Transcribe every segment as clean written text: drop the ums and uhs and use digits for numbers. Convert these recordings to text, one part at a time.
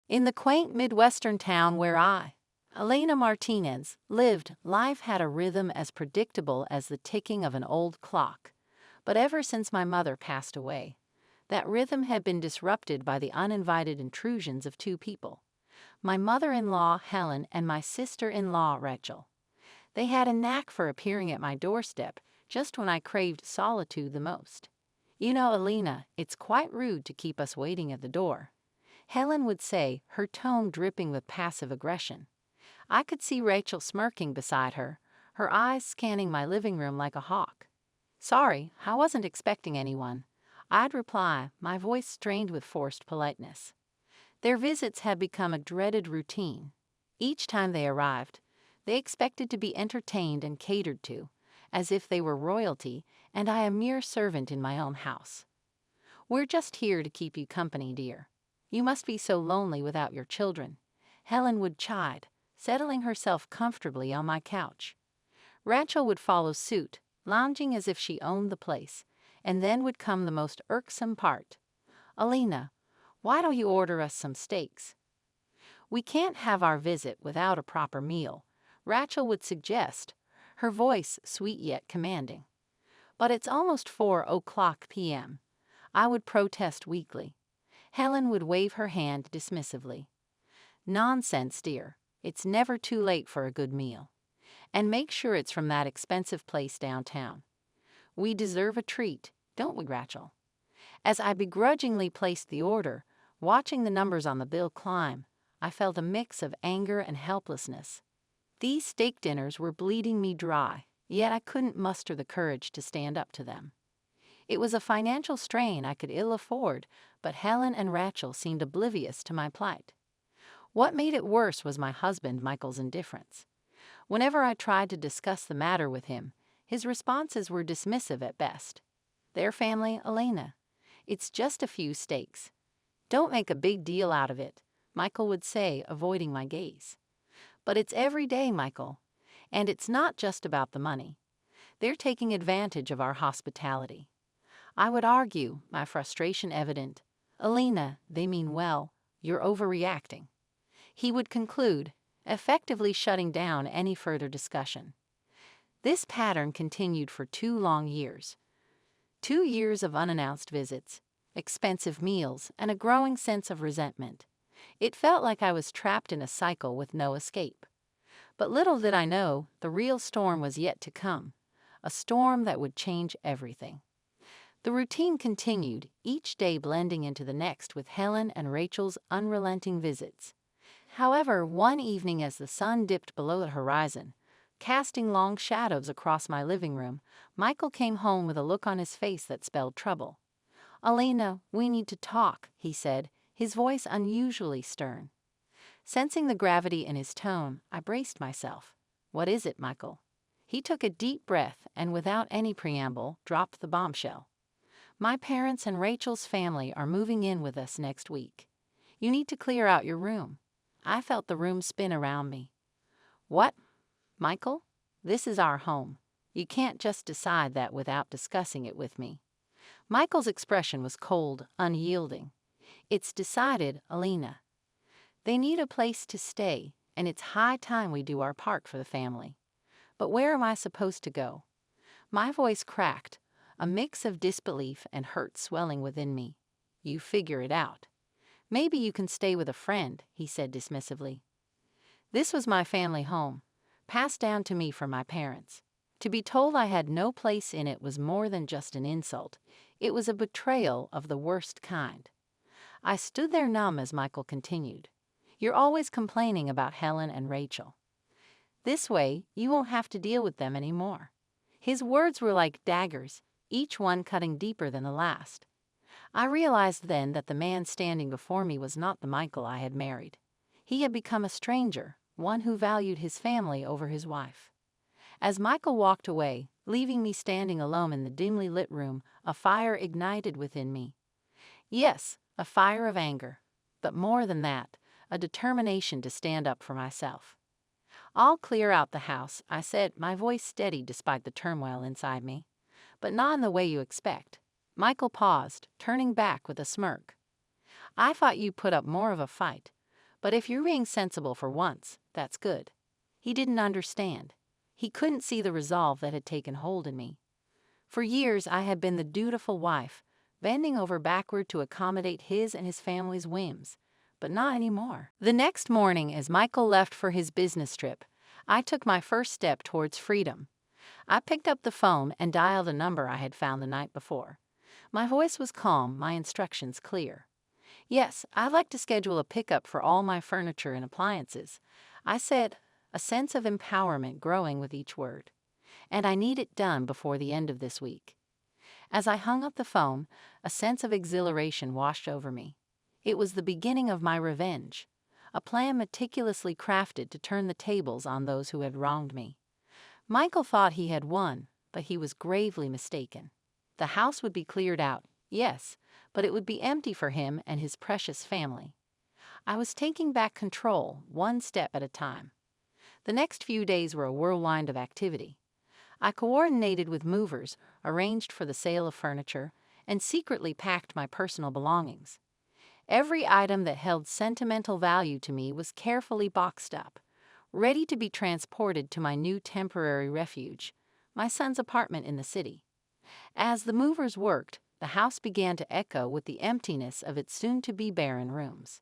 In the quaint Midwestern town where I, Elena Martinez, lived, life had a rhythm as predictable as the ticking of an old clock. But ever since my mother passed away, that rhythm had been disrupted by the uninvited intrusions of two people: my mother-in-law, Helen, and my sister-in-law, Rachel. They had a knack for appearing at my doorstep just when I craved solitude the most. "You know, Elena, it's quite rude to keep us waiting at the door," Helen would say, her tone dripping with passive aggression. I could see Rachel smirking beside her, her eyes scanning my living room like a hawk. "Sorry, I wasn't expecting anyone," I'd reply, my voice strained with forced politeness. Their visits had become a dreaded routine. Each time they arrived, they expected to be entertained and catered to, as if they were royalty and I a mere servant in my own house. "We're just here to keep you company, dear. You must be so lonely without your children," Helen would chide, settling herself comfortably on my couch. Rachel would follow suit, lounging as if she owned the place, and then would come the most irksome part. "Elena, why don't you order us some steaks?" "We can't have our visit without a proper meal," Rachel would suggest, her voice sweet yet commanding. "But it's almost 4 o'clock p.m., I would protest weakly. Helen would wave her hand dismissively. "Nonsense, dear. It's never too late for a good meal. And make sure it's from that expensive place downtown. We deserve a treat, don't we, Rachel?" As I begrudgingly placed the order, watching the numbers on the bill climb, I felt a mix of anger and helplessness. These steak dinners were bleeding me dry, yet I couldn't muster the courage to stand up to them. It was a financial strain I could ill afford, but Helen and Rachel seemed oblivious to my plight. What made it worse was my husband, Michael's indifference. Whenever I tried to discuss the matter with him, his responses were dismissive at best. "Their family, Elena. It's just a few steaks. Don't make a big deal out of it," Michael would say, avoiding my gaze. "But it's every day, Michael. And it's not just about the money. They're taking advantage of our hospitality." I would argue, my frustration evident. "Elena, they mean well. You're overreacting." He would conclude, effectively shutting down any further discussion. This pattern continued for 2 long years. 2 years of unannounced visits, expensive meals, and a growing sense of resentment. It felt like I was trapped in a cycle with no escape. But little did I know, the real storm was yet to come, a storm that would change everything. The routine continued, each day blending into the next with Helen and Rachel's unrelenting visits. However, one evening as the sun dipped below the horizon, casting long shadows across my living room, Michael came home with a look on his face that spelled trouble. "Elena, we need to talk," he said, his voice unusually stern. Sensing the gravity in his tone, I braced myself. "What is it, Michael?" He took a deep breath and without any preamble, dropped the bombshell. "My parents and Rachel's family are moving in with us next week. You need to clear out your room." I felt the room spin around me. "What? Michael? This is our home. You can't just decide that without discussing it with me." Michael's expression was cold, unyielding. "It's decided, Elena. They need a place to stay, and it's high time we do our part for the family. But where am I supposed to go?" My voice cracked, a mix of disbelief and hurt swelling within me. "You figure it out. Maybe you can stay with a friend," he said dismissively. This was my family home, passed down to me from my parents. To be told I had no place in it was more than just an insult. It was a betrayal of the worst kind. I stood there numb as Michael continued. "You're always complaining about Helen and Rachel. This way, you won't have to deal with them anymore." His words were like daggers, each one cutting deeper than the last. I realized then that the man standing before me was not the Michael I had married. He had become a stranger, one who valued his family over his wife. As Michael walked away, leaving me standing alone in the dimly lit room, a fire ignited within me. Yes, a fire of anger, but more than that, a determination to stand up for myself. "I'll clear out the house," I said, my voice steady despite the turmoil inside me. "But not in the way you expect." Michael paused, turning back with a smirk. "I thought you put up more of a fight. But if you're being sensible for once, that's good. He didn't understand. He couldn't see the resolve that had taken hold in me. For years, I had been the dutiful wife, bending over backward to accommodate his and his family's whims. But not anymore. The next morning, as Michael left for his business trip, I took my first step towards freedom. I picked up the phone and dialed a number I had found the night before. My voice was calm, my instructions clear. Yes, I'd like to schedule a pickup for all my furniture and appliances, I said, a sense of empowerment growing with each word. And I need it done before the end of this week. As I hung up the phone, a sense of exhilaration washed over me. It was the beginning of my revenge, a plan meticulously crafted to turn the tables on those who had wronged me. Michael thought he had won, but he was gravely mistaken. The house would be cleared out, yes, but it would be empty for him and his precious family. I was taking back control, one step at a time. The next few days were a whirlwind of activity. I coordinated with movers, arranged for the sale of furniture, and secretly packed my personal belongings. Every item that held sentimental value to me was carefully boxed up, ready to be transported to my new temporary refuge, my son's apartment in the city. As the movers worked, the house began to echo with the emptiness of its soon-to-be barren rooms.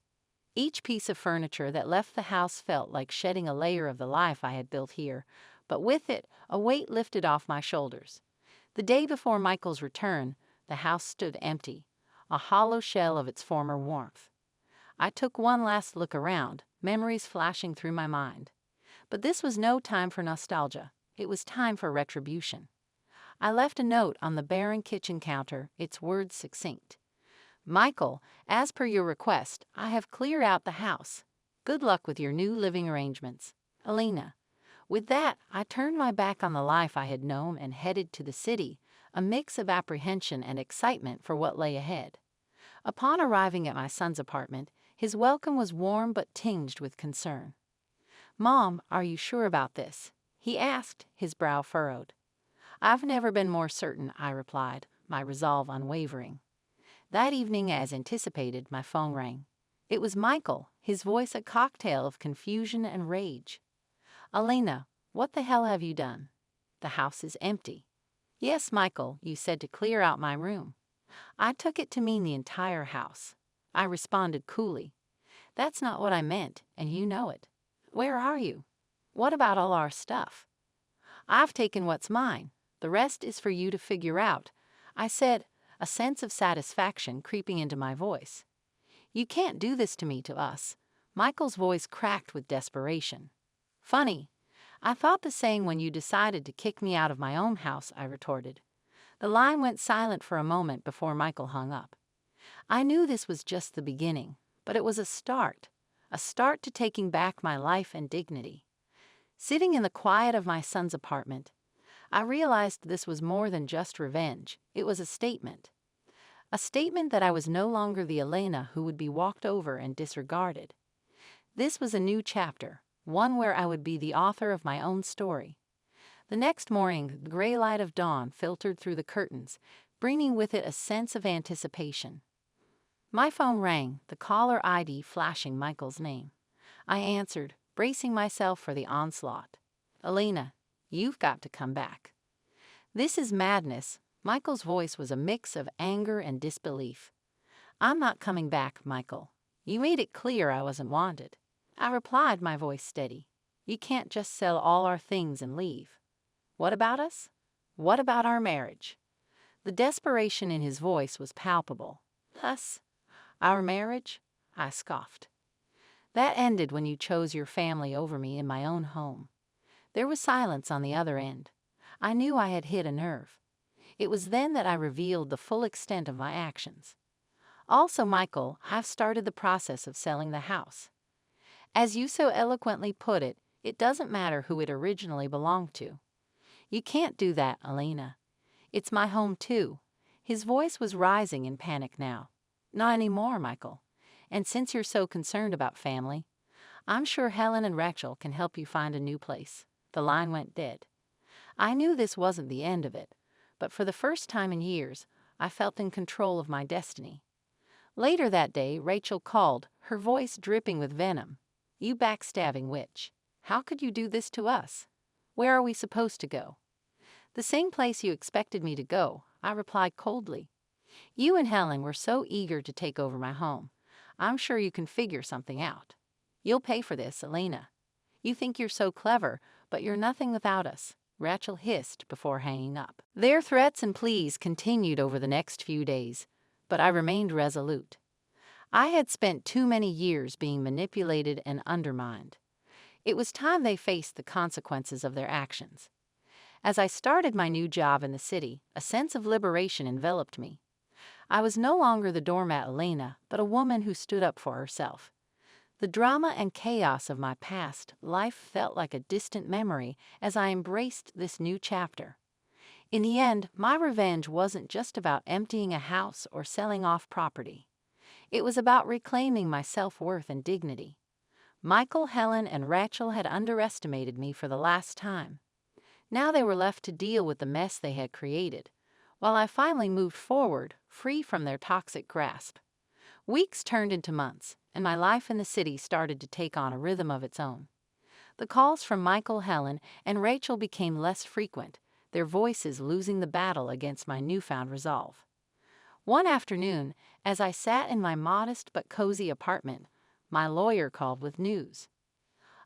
Each piece of furniture that left the house felt like shedding a layer of the life I had built here, but with it, a weight lifted off my shoulders. The day before Michael's return, the house stood empty, a hollow shell of its former warmth. I took one last look around, memories flashing through my mind. But this was no time for nostalgia. It was time for retribution. I left a note on the barren kitchen counter, its words succinct. Michael, as per your request, I have cleared out the house. Good luck with your new living arrangements. Elena. With that, I turned my back on the life I had known and headed to the city, a mix of apprehension and excitement for what lay ahead. Upon arriving at my son's apartment, his welcome was warm but tinged with concern. "Mom, are you sure about this?" he asked, his brow furrowed. "I've never been more certain," I replied, my resolve unwavering. That evening, as anticipated, my phone rang. It was Michael, his voice a cocktail of confusion and rage. "Elena, what the hell have you done? The house is empty." "Yes, Michael, you said to clear out my room." I took it to mean the entire house. I responded coolly. "That's not what I meant, and you know it. Where are you? What about all our stuff?" "I've taken what's mine. The rest is for you to figure out," I said, a sense of satisfaction creeping into my voice. "You can't do this to us." Michael's voice cracked with desperation. "Funny. I thought the same when you decided to kick me out of my own house," I retorted. The line went silent for a moment before Michael hung up. I knew this was just the beginning, but it was a start to taking back my life and dignity. Sitting in the quiet of my son's apartment, I realized this was more than just revenge. It was a statement. A statement that I was no longer the Elena who would be walked over and disregarded. This was a new chapter, one where I would be the author of my own story. The next morning, the gray light of dawn filtered through the curtains, bringing with it a sense of anticipation. My phone rang, the caller ID flashing Michael's name. I answered, bracing myself for the onslaught. "Elena, you've got to come back." "This is madness." Michael's voice was a mix of anger and disbelief. "I'm not coming back, Michael. You made it clear I wasn't wanted." I replied, my voice steady. "You can't just sell all our things and leave." "What about us? What about our marriage?" The desperation in his voice was palpable. "Us? Our marriage?" I scoffed. "That ended when you chose your family over me in my own home." There was silence on the other end. I knew I had hit a nerve. It was then that I revealed the full extent of my actions. "Also, Michael, I've started the process of selling the house. As you so eloquently put it, it doesn't matter who it originally belonged to." "You can't do that, Elena. It's my home too." His voice was rising in panic now. "Not anymore, Michael. And since you're so concerned about family, I'm sure Helen and Rachel can help you find a new place." The line went dead. I knew this wasn't the end of it, but for the first time in years, I felt in control of my destiny. Later that day, Rachel called, her voice dripping with venom. "You backstabbing witch. How could you do this to us? Where are we supposed to go?" "The same place you expected me to go," I replied coldly. "You and Helen were so eager to take over my home. I'm sure you can figure something out. You'll pay for this, Elena. You think you're so clever, but you're nothing without us," Rachel hissed before hanging up. Their threats and pleas continued over the next few days, but I remained resolute. I had spent too many years being manipulated and undermined. It was time they faced the consequences of their actions. As I started my new job in the city, a sense of liberation enveloped me. I was no longer the doormat Elena, but a woman who stood up for herself. The drama and chaos of my past life felt like a distant memory as I embraced this new chapter. In the end, my revenge wasn't just about emptying a house or selling off property. It was about reclaiming my self-worth and dignity. Michael, Helen, and Rachel had underestimated me for the last time. Now they were left to deal with the mess they had created, while I finally moved forward, free from their toxic grasp. Weeks turned into months, and my life in the city started to take on a rhythm of its own. The calls from Michael, Helen, and Rachel became less frequent, their voices losing the battle against my newfound resolve. One afternoon, as I sat in my modest but cozy apartment, my lawyer called with news.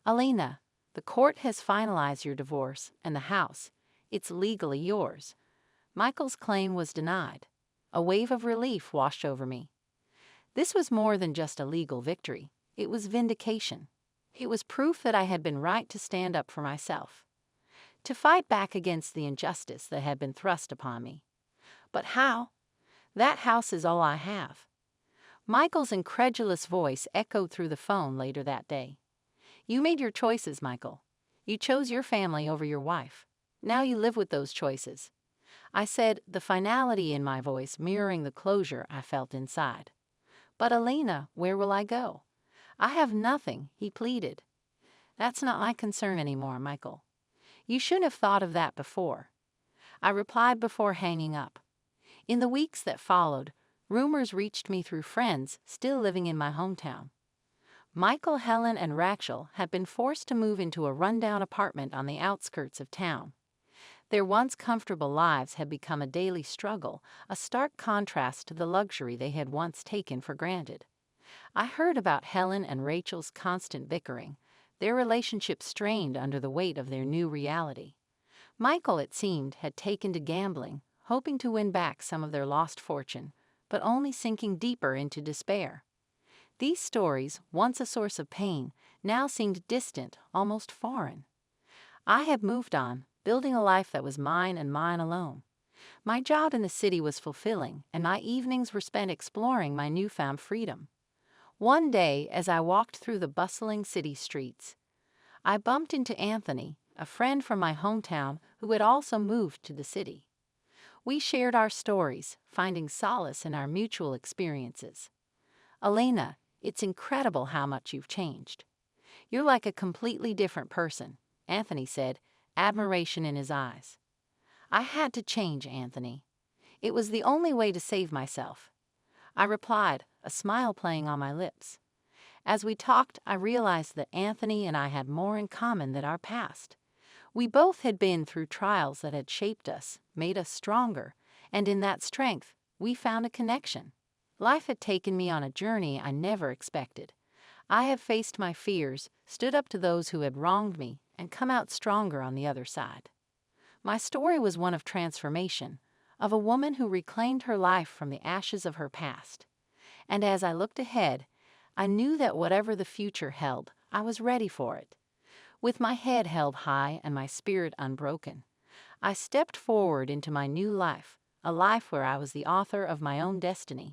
"Elena, the court has finalized your divorce, and the house, it's legally yours." Michael's claim was denied. A wave of relief washed over me. This was more than just a legal victory. It was vindication. It was proof that I had been right to stand up for myself, to fight back against the injustice that had been thrust upon me. But how? That house is all I have. Michael's incredulous voice echoed through the phone later that day. "You made your choices, Michael. You chose your family over your wife. Now you live with those choices," I said, the finality in my voice mirroring the closure I felt inside. "But Elena, where will I go? I have nothing," he pleaded. "That's not my concern anymore, Michael. You shouldn't have thought of that before," I replied before hanging up. In the weeks that followed, rumors reached me through friends still living in my hometown. Michael, Helen, and Rachel had been forced to move into a rundown apartment on the outskirts of town. Their once comfortable lives had become a daily struggle, a stark contrast to the luxury they had once taken for granted. I heard about Helen and Rachel's constant bickering, their relationship strained under the weight of their new reality. Michael, it seemed, had taken to gambling, hoping to win back some of their lost fortune, but only sinking deeper into despair. These stories, once a source of pain, now seemed distant, almost foreign. I had moved on, building a life that was mine and mine alone. My job in the city was fulfilling, and my evenings were spent exploring my newfound freedom. One day, as I walked through the bustling city streets, I bumped into Anthony, a friend from my hometown who had also moved to the city. We shared our stories, finding solace in our mutual experiences. "Elena, it's incredible how much you've changed. You're like a completely different person," Anthony said, admiration in his eyes. "I had to change, Anthony. It was the only way to save myself," I replied, a smile playing on my lips. As we talked, I realized that Anthony and I had more in common than our past. We both had been through trials that had shaped us, made us stronger, and in that strength, we found a connection. Life had taken me on a journey I never expected. I have faced my fears, stood up to those who had wronged me, and come out stronger on the other side. My story was one of transformation, of a woman who reclaimed her life from the ashes of her past. And as I looked ahead, I knew that whatever the future held, I was ready for it. With my head held high and my spirit unbroken, I stepped forward into my new life, a life where I was the author of my own destiny.